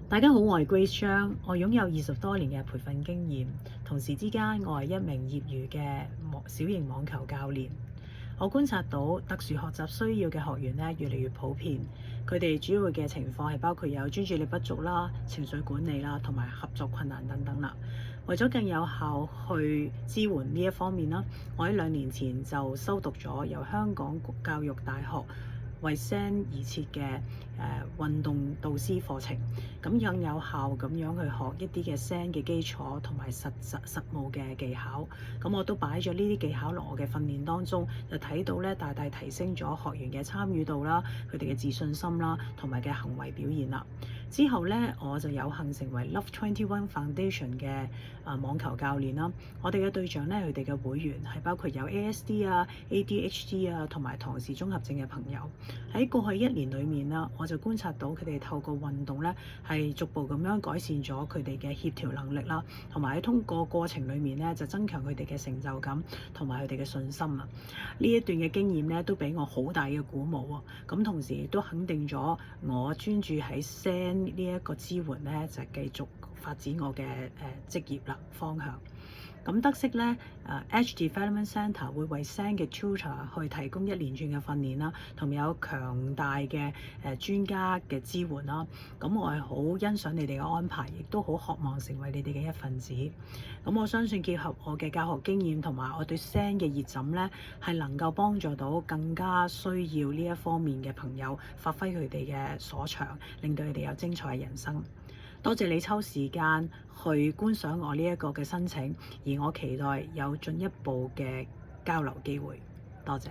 大家好，我係 Grace 張，我擁有20多年嘅培訓經驗，同時之間我係一名業餘嘅小型網球教練。我觀察到特殊學習需要嘅學員咧越嚟越普遍，佢哋主要嘅情況係包括有專注力不足啦、情緒管理啦，同埋合作困難等等啦。為咗更有效去支援呢一方面啦，我喺2年前就修讀咗由香港教育大學為 SEN 而設嘅運動導師課程，咁更有效咁樣去學一啲嘅 SEN 嘅基礎同埋實務嘅技巧。咁我都擺咗呢啲技巧落我嘅訓練當中，就睇到咧大大提升咗學員嘅參與度啦、佢哋嘅自信心啦，同埋嘅行為表現啦。之後咧，我就有幸成為 Love 21 Foundation 嘅網球教練啦。我哋嘅對象咧，佢哋嘅會員係包括有 ASD 啊、ADHD 啊同埋唐氏綜合症嘅朋友。喺過去1年裏面啦，我就觀察到佢哋透過運動咧，係逐步咁樣改善咗佢哋嘅協調能力啦，同埋喺通過過程裏面咧，就增強佢哋嘅成就感同埋佢哋嘅信心啊！呢一段嘅經驗咧，都俾我好大嘅鼓舞喎。咁同時亦都肯定咗我專注喺 SEN 呢一個支援咧，就繼續發展我嘅職業啦方向。咁得悉咧，Edge Development Centre 會為 SEN 嘅 tutor 去提供一連串嘅訓練啦，同埋有強大嘅專家嘅支援啦。咁我係好欣賞你哋嘅安排，亦都好渴望成為你哋嘅一份子。咁我相信結合我嘅教學經驗同埋我對 SEN 嘅熱忱咧，係能夠幫助到更加需要呢一方面嘅朋友發揮佢哋嘅所長，令到佢哋有精彩嘅人生。多謝你抽時間去觀賞我呢一個嘅申請，而我期待有進一步嘅交流機會。多謝。